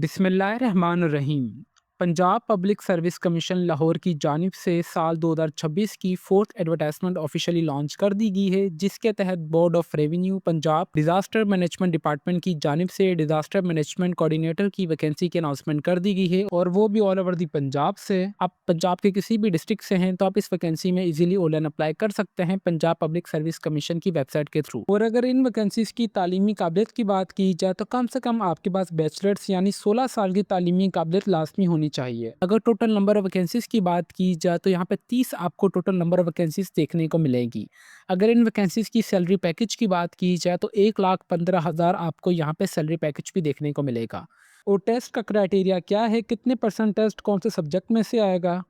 बिस्मिल्लाहिर्रहमानिर्रहीम। Punjab public service commission Lahore की जानिब से साल 2026 की फोर्थ एडवर्टाइजमेंट ऑफिशियली लॉन्च कर दी गई है, जिसके तहत board of revenue Punjab disaster management department की जानिब से डिज़ास्टर मैनेजमेंट कोऑर्डिनेटर की वैकेंसी की अनाउंसमेंट कर दी गई है, और वो भी ऑल ओवर दी पंजाब से। आप पंजाब के किसी भी डिस्ट्रिक्ट से हैं तो आप इस वैकेंसी में इजीली ऑनलाइन अप्लाई कर सकते हैं पंजाब पब्लिक सर्विस कमीशन की वेबसाइट के थ्रू। और अगर इन वैकेंसीज की तालीमी काबिलियत की बात की जाए तो कम से कम आपके पास बैचलर्स यानी 16 साल की तालीमी काबिलियत लाजमी होनी चाहिए। अगर टोटल नंबर ऑफ वैकेंसीज की बात की जाए तो यहाँ पे 30 आपको टोटल नंबर ऑफ वैकेंसीज देखने को मिलेगी। अगर इन वैकेंसीज की सैलरी पैकेज की बात की जाए तो 1,15,000 आपको यहाँ पे सैलरी पैकेज भी देखने को मिलेगा। और टेस्ट का क्राइटेरिया क्या है, कितने परसेंट टेस्ट कौन से सब्जेक्ट में से आएगा,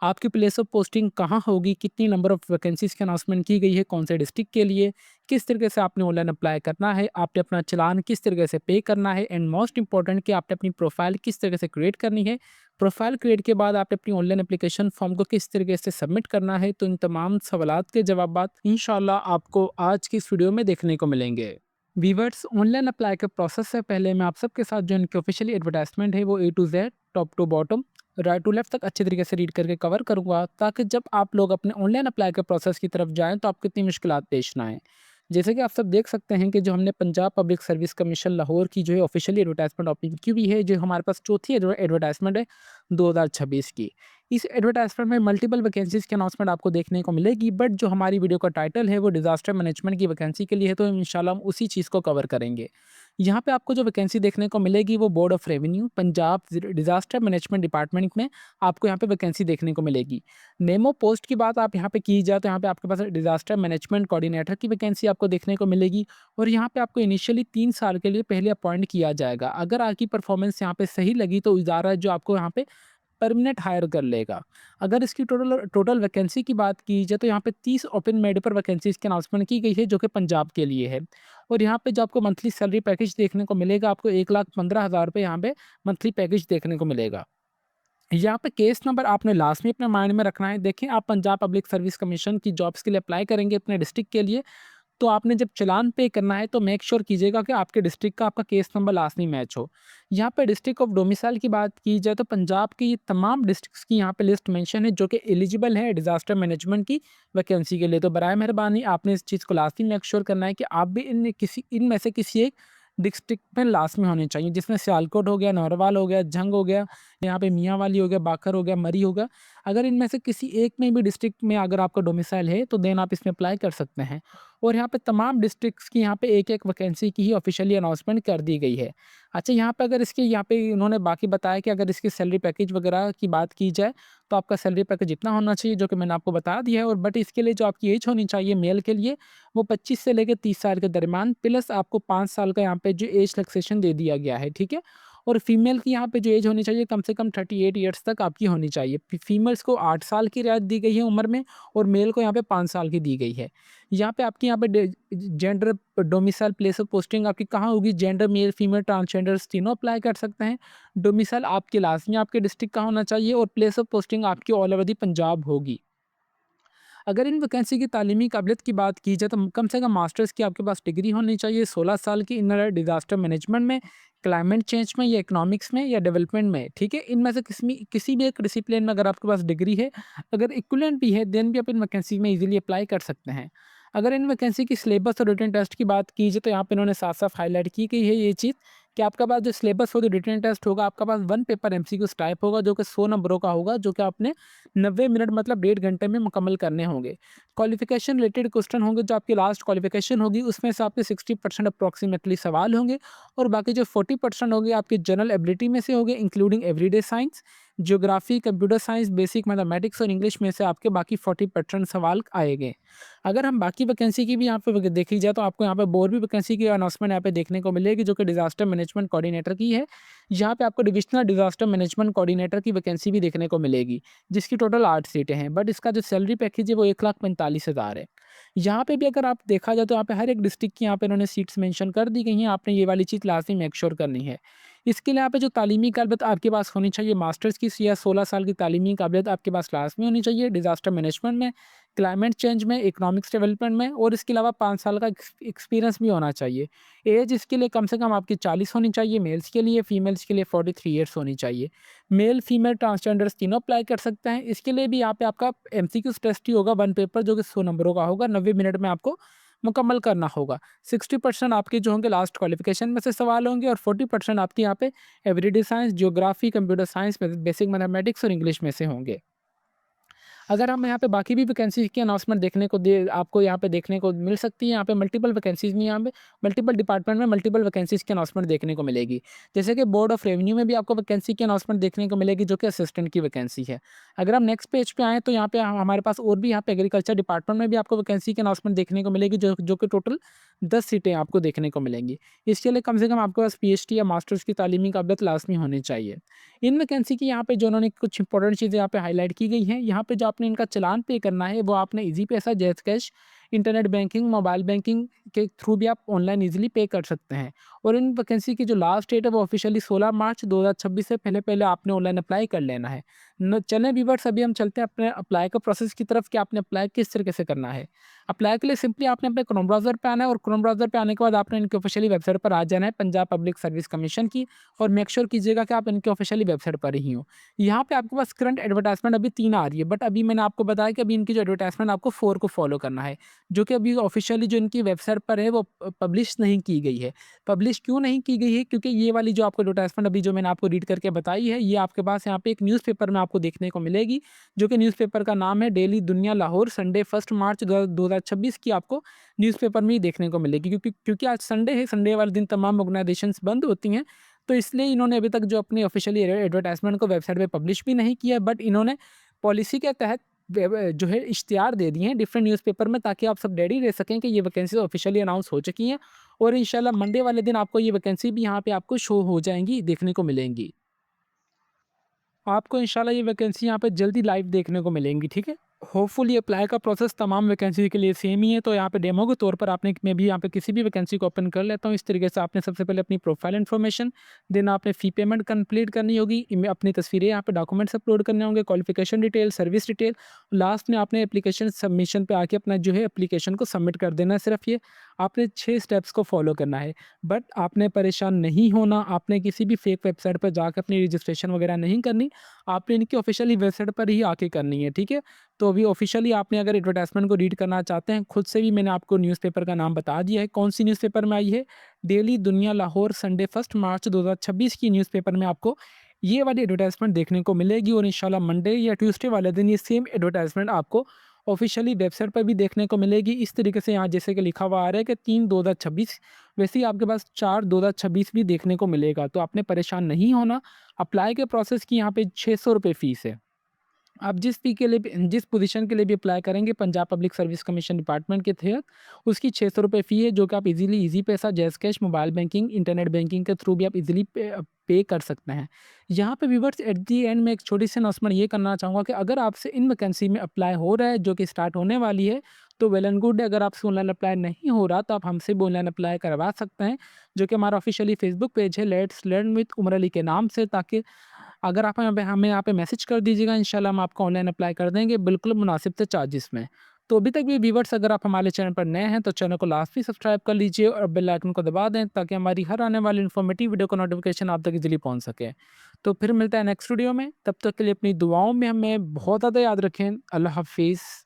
आपकी प्लेस ऑफ पोस्टिंग कहाँ होगी, कितनी नंबर ऑफ वैकेंसीज़ की अनाउंसमेंट की गई है, कौन से डिस्ट्रिक्ट के लिए, किस तरीके से आपने ऑनलाइन अप्लाई करना है, आपने अपना चालान किस तरीके से पे करना है, एंड मोस्ट इंपॉर्टेंट कि आपने अपनी प्रोफाइल किस तरीके से क्रिएट करनी है। प्रोफाइल क्रिएट के बाद आपने अपनी ऑनलाइन एप्लीकेशन फॉर्म को किस तरीके से सबमिट करना है। तो इन तमाम सवालात के जवाब इंशाल्लाह आपको आज की इस वीडियो में देखने को मिलेंगे। वीवर्स, ऑनलाइन अप्लाई के प्रोसेस से पहले मैं आप सबके साथ जो इनकी ऑफिशियली एडवर्टाइजमेंट है वो A to Z top to bottom right to left तक अच्छे तरीके से रीड करके कवर करूँगा, ताकि जब आप लोग अपने ऑनलाइन अप्लाई के प्रोसेस की तरफ जाएँ तो आपको इतनी मुश्किलात पेश ना आएँ। जैसे कि आप सब देख सकते हैं कि जो हमने Punjab public service commission Lahore की जो है ऑफिशियली एडवर्टाइजमेंट ओपन की हुई है, जो हमारे पास चौथी एडवर्टाइजमेंट है 2026 की। इस एडवर्टाइजमेंट में मल्टीपल वैकेंसीज़ की अनाउंसमेंट आपको देखने को मिलेगी, बट जो हमारी वीडियो का टाइटल है वो डिज़ास्टर मैनेजमेंट की वैकेंसी के लिए है, तो इंशाल्लाह हम उसी चीज़ को कवर करेंगे। यहाँ पे आपको जो वैकेंसी देखने को मिलेगी वो board of revenue Punjab disaster management department में आपको यहाँ पे वैकेंसी देखने को मिलेगी। नेम ऑफ पोस्ट की बात आप यहाँ पे की जाए तो यहाँ पे आपके पास डिज़ास्टर मैनेजमेंट कोऑर्डिनेटर की वैकेंसी आपको देखने को मिलेगी, और यहाँ पे आपको इनिशियली 3 साल के लिए पहले अपॉइंट किया जाएगा। अगर आपकी परफॉर्मेंस यहाँ पे सही लगी तो इदारा जो आपको यहाँ पे परमानेंट हायर कर लेगा। अगर इसकी टोटल टोटल वैकेंसी की बात की जाए तो यहाँ पे 30 ओपन मेरिट पर वैकेंसीज़ की अनाउंसमेंट की गई है, जो कि पंजाब के लिए है। और यहाँ पे जो आपको मंथली सैलरी पैकेज देखने को मिलेगा, आपको 1,15,000 रुपए यहाँ पे मंथली पैकेज देखने को मिलेगा। यहाँ पे केस नंबर आपने लास्ट में अपने माइंड में रखना है। देखें, आप पंजाब पब्लिक सर्विस कमीशन की जॉब्स के लिए अप्लाई करेंगे अपने डिस्ट्रिक्ट के लिए, तो आपने जब चालान पे करना है तो मेक श्योर कीजिएगा कि आपके डिस्ट्रिक्ट का आपका केस नंबर लाजमी मैच हो। यहाँ पे डिस्ट्रिक्ट ऑफ डोमिसाइल की बात की जाए तो पंजाब की ये तमाम डिस्ट्रिक्ट्स की यहाँ पे लिस्ट मेंशन है जो कि एलिजिबल है डिज़ास्टर मैनेजमेंट की वैकेंसी के लिए। तो बराए मेहरबानी आपने इस चीज़ को लाजमी मेक श्योर करना है कि आप भी इनमें से किसी एक डिस्ट्रिक्ट में लाजमी होने चाहिए, जिसमें सियालकोट हो गया, नौरवाल हो गया, जंग हो गया, यहाँ पे मियांवाली हो गया, बाकर हो गया, मरी हो गया। अगर इनमें से किसी एक में भी डिस्ट्रिक्ट में अगर आपका डोमिसाइल है तो देन आप इसमें अप्लाई कर सकते हैं। और यहाँ पे तमाम डिस्ट्रिक्ट्स की यहाँ पे एक-एक वैकेंसी की ही ऑफिशियली अनाउंसमेंट कर दी गई है। अच्छा, यहाँ पे अगर इसके यहाँ पे उन्होंने बाकी बताया कि अगर इसकी सैलरी पैकेज वगैरह की बात की जाए तो आपका सैलरी पैकेज इतना होना चाहिए, जो कि मैंने आपको बता दिया है। और बट इसके लिए जो आपकी एज होनी चाहिए मेल के लिए वो 25 से लेकर 30 साल के दरमियान, प्लस आपको 5 साल का यहाँ पे जो एज रिलैक्सेशन दे दिया गया है, ठीक है? और फीमेल की यहाँ पे जो एज होनी चाहिए कम से कम 38 ईयर्स तक आपकी होनी चाहिए। फीमेल्स को 8 साल की रियायत दी गई है उम्र में, और मेल को यहाँ पे 5 साल की दी गई है। यहाँ पे आपकी यहाँ पे gender domicile place of posting आपकी कहाँ होगी, जेंडर मेल फीमेल ट्रांसजेंडर्स तीनों अप्लाई कर सकते हैं। डोमिसाइल आपके लाजमी आपके डिस्ट्रिक्ट का होना चाहिए, और प्लेस ऑफ पोस्टिंग आपकी ऑल ओवर दी पंजाब होगी। अगर इन वैकेंसी की तालीमी काबिलियत की बात की जाए तो कम से कम मास्टर्स की आपके पास डिग्री होनी चाहिए 16 साल की, इन डिज़ास्टर मैनेजमेंट में, क्लाइमेट चेंज में, या इकोनॉमिक्स में, या डेवलपमेंट में, ठीक है? इनमें से किसी भी एक डिसिप्लिन में अगर आपके पास डिग्री है, अगर इक्विवेलेंट भी है, देन भी आप इन वैकेंसी में ईज़िली अप्लाई कर सकते हैं। अगर इन वैकेंसी की सिलेबस और रिटन टेस्ट की बात की जाए तो यहाँ पे इन्होंने साफ-साफ हाइलाइट की गई है ये चीज़ कि आपका पास जो सिलेबस और रिटन टेस्ट होगा, आपका पास 1 पेपर एमसीक्यूज़ टाइप होगा जो कि 100 नंबरों का होगा, जो कि आपने 90 मिनट मतलब 1.5 घंटे में मुकम्मल करने होंगे। क्वालिफ़िकेशन रिलेटेड क्वेश्चन होंगे, जो आपकी लास्ट क्वालिफ़िकेशन होगी उसमें से आपके 60% अप्रॉक्सिमेटली सवाल होंगे, और बाकी जो 40% होंगे आपकी जनरल एबिलिटी में से होंगे, including everyday science, geography, computer science, basic mathematics और इंग्लिश में से आपके बाकी 40% सवाल आएँगे। अगर हम बाकी वैकेंसी की भी यहाँ पे देखी जाए तो आपको यहाँ पे और भी वैकेंसी की अनाउंसमेंट यहाँ पे देखने को मिलेगी, जो कि डिज़ास्टर मैनेजमेंट कोऑर्डिनेटर की है। यहाँ पे आपको डिविजनल डिज़ास्टर मैनेजमेंट कोऑर्डिनेटर की वैकेंसी भी देखने को मिलेगी, जिसकी टोटल 8 सीटें हैं, बट इसका जो सैलरी पैकेज है वो 1,45,000 है। यहाँ पे भी अगर आप देखा जाए तो यहाँ पे हर एक डिस्ट्रिक्ट की यहाँ पे इन्होंने सीट्स मेंशन कर दी गई हैं, आपने ये वाली चीज़ लाज़मी मेक श्योर करनी है। इसके लिए यहाँ पे जो तालीमी काबिलियत आपके पास होनी चाहिए मास्टर्स की या 16 साल की तालीमी काबिलियत आपके पास क्लास में होनी चाहिए, डिज़ास्टर मैनेजमेंट में, क्लाइमेट चेंज में, इकोनॉमिक्स डेवलपमेंट में और इसके अलावा 5 साल का एक्सपीरियंस भी होना चाहिए। एज इसके लिए कम से कम आपकी 40 होनी चाहिए मेल्स के लिए, फीमेल्स के लिए 43 ईयर्स होनी चाहिए। मेल, फीमेल, ट्रांसजेंडर्स तीनों अप्लाई कर सकते हैं। इसके लिए भी यहाँ पे आपका एमसीक्यूज़ टेस्ट ही होगा 1 पेपर जो कि 100 नंबरों का होगा, 90 मिनट में आपको मुकम्मल करना होगा। 60% आपके जो होंगे लास्ट क्वालिफ़िकेशन में से सवाल होंगे और 40% आपके यहाँ पे everyday science, geography, computer science, basic mathematics और इंग्लिश में से होंगे। अगर हम यहाँ पे बाकी भी वैकेंसीज़ की अनाउंसमेंट देखने को दे आपको यहाँ पे देखने को मिल सकती है। यहाँ पे मल्टीपल वैकेंसीज़ में यहाँ पे मल्टीपल डिपार्टमेंट में मल्टीपल वैकेंसीज़ की अनाउंसमेंट देखने को मिलेगी। जैसे कि बोर्ड ऑफ रेवेन्यू में भी आपको वैकेंसी की अनाउंसमेंट देखने को मिलेगी जो कि असिस्टेंट की वैकेंसी है। अगर हम नेक्स्ट पेज पे आएँ तो यहाँ पे हमारे पास और भी यहाँ पे एग्रीकल्चर डिपार्टमेंट में भी आपको वैकेंसी की अनाउंसमेंट देखने को मिलेगी जो कि टोटल 10 सीटें आपको देखने को मिलेंगी। इसके लिए कम से कम आपके पास पीएचडी या मास्टर्स की तालीमी काबिलियत लाज़मी होनी चाहिए। इन वैकेंसी की यहाँ पे जो उन्होंने कुछ इंपॉर्टेंट चीज़ें यहाँ पे हाईलाइट की गई हैं, यहाँ पे जो आपने इनका चालान पे करना है, वो आपने ईज़ी पैसा, Jazz cash, internet banking, mobile banking के थ्रू भी आप ऑनलाइन ईज़िली पे कर सकते हैं। और इन वैकेंसी की जो लास्ट डेट है, वो ऑफिशियली 16 मार्च 2026 से पहले-पहले आपने ऑनलाइन अप्लाई कर लेना है। न चलें व्यूअर्स, अभी हम चलते हैं अपने अप्लाई का प्रोसेस की तरफ कि आपने अप्लाई किस तरीके से करना है। अप्लाई के लिए सिंपली आपने अपने क्रोम ब्राउज़र पे आना है और क्रोम ब्राउज़र पे आने के बाद आपने इनकी ऑफिशियली वेबसाइट पर आ जाना है, पंजाब पब्लिक सर्विस कमीशन की। और मेक श्योर कीजिएगा कि आप इनकी ऑफिशियली वेबसाइट पर ही हो। यहाँ पे आपके पास करंट एडवर्टाइज़मेंट अभी 3 आ रही है, बट अभी मैंने आपको बताया कि अभी इनकी जो एडवर्टाइज़मेंट आपको 4 को फॉलो करना है, जो कि अभी ऑफिशियली जो इनकी वेबसाइट पर है वो पब्लिश नहीं की गई है। पब्लिश क्यों नहीं की गई है? क्योंकि ये वाली जो आपको एडवर्टाइज़मेंट अभी जो मैंने आपको रीड करके बताई है, ये आपके पास यहाँ पे एक न्यूज़पेपर में आपको देखने को मिलेगी, जो कि न्यूज़पेपर का नाम है डेली दुनिया लाहौर, संडे 1 मार्च 2026 की आपको न्यूज़पेपर में ही देखने को मिलेगी। क्योंकि आज संडे है, संडे वाले दिन तमाम ऑर्गनाइज़ेशंस बंद होती हैं, तो इसलिए इन्होंने अभी तक जो अपनी ऑफिशियली एडवर्टाइज़मेंट को वेबसाइट पे पब्लिश भी नहीं किया है, बट इन्होंने पॉलिसी के तहत जो है इश्तिहार दे दिए हैं डिफरेंट न्यूज़पेपर में, ताकि आप सब रेडी रह सकें कि ये वैकेंसी ऑफिशियली अनाउंस हो चुकी हैं और इंशाल्लाह मंडे वाले दिन आपको ये वैकेंसी भी यहाँ पे आपको शो हो जाएँगी, देखने को मिलेंगी। आपको इंशाल्लाह ये वैकेंसी यहाँ पे जल्दी लाइव देखने को मिलेंगी, ठीक है? होपफुली अप्लाई का प्रोसेस तमाम वैकेंसी के लिए सेम ही है, तो यहाँ पे डेमो के तौर पर आपने मैं भी यहाँ पे किसी भी वैकेंसी को ओपन कर लेता हूँ। इस तरीके से आपने सबसे पहले अपनी प्रोफाइल इन्फॉर्मेशन, देन आपने फ़ी पेमेंट कंप्लीट करनी होगी, इनमें अपनी तस्वीरें यहाँ पे डॉक्यूमेंट्स अपलोड करने होंगे, qualification detail, service detail, last में आपने एप्लीकेशन सबमिशन पे आके अपना जो है एप्लीकेशन को सबमिट कर देना है। सिर्फ ये आपने 6 स्टेप्स को फॉलो करना है। बट आपने परेशान नहीं होना, आपने किसी भी फेक वेबसाइट पर जाकर अपनी रजिस्ट्रेशन वगैरह नहीं करनी, आपने इनकी ऑफिशियली वेबसाइट पर ही आके करनी है, ठीक है? तो अभी ऑफिशियली आपने अगर एडवर्टाइज़मेंट को रीड करना चाहते हैं, खुद से भी मैंने आपको न्यूज़पेपर का नाम बता दिया है, कौन-सी न्यूज़पेपर में आई है, डेली दुनिया लाहौर, संडे 1 मार्च 2026 की न्यूज़पेपर में आपको ये वाली एडवर्टाइज़मेंट देखने को मिलेगी और इंशाल्लाह मंडे या ट्यूसडे वाले दिन ये सेम एडवर्टाइज़मेंट आपको ऑफिशियली वेबसाइट पर भी देखने को मिलेगी। इस तरीके से यहाँ जैसे कि लिखा हुआ आ रहा है कि 3/2026, वैसे ही आपके पास 4/2026 भी देखने को मिलेगा, तो आपने परेशान नहीं होना। अप्लाई के प्रोसेस की यहाँ पे ₹600 फ़ीस है। आप जिस पोजीशन के लिए भी अप्लाई करेंगे Punjab public service commission department के तहत, उसकी ₹600 फ़ी है, जो कि आप इजीली ईज़ी पैसा, jazz cash, mobile banking, internet banking के थ्रू भी आप इजीली पे कर सकते हैं। यहाँ पे व्यूअर्स एट दी एंड में एक छोटी-सी अनाउंसमेंट ये करना चाहूँगा कि अगर आपसे इन वैकेंसी में अप्लाई हो रहा है, जो कि स्टार्ट होने वाली है, तो वेल एंड गुड है। अगर आपसे ऑनलाइन अप्लाई नहीं हो रहा, तो आप हमसे भी ऑनलाइन अप्लाई करवा सकते हैं, जो कि हमारा ऑफिशियली फेसबुक पेज है let's learn with Umar Ali के नाम से, ताकि अगर आप हमें यहाँ पे मैसेज कर दीजिएगा, इंशाल्लाह हम आपको ऑनलाइन अप्लाई कर देंगे बिल्कुल मुनासिब से चार्जेस में। तो अभी तक भी व्यूअर्स अगर आप हमारे चैनल पर नए हैं तो चैनल को लाजमी सब्सक्राइब कर लीजिए और बेल आइकन को दबा दें, ताकि हमारी हर आने वाली इन्फॉर्मेटिव वीडियो का नोटिफिकेशन आप तक इजीली पहुँच सके। तो फिर मिलता है नेक्स्ट वीडियो में, तब तक के लिए अपनी दुआओं में हमें बहुत ज़्यादा याद रखें। अल्लाह हाफिज़।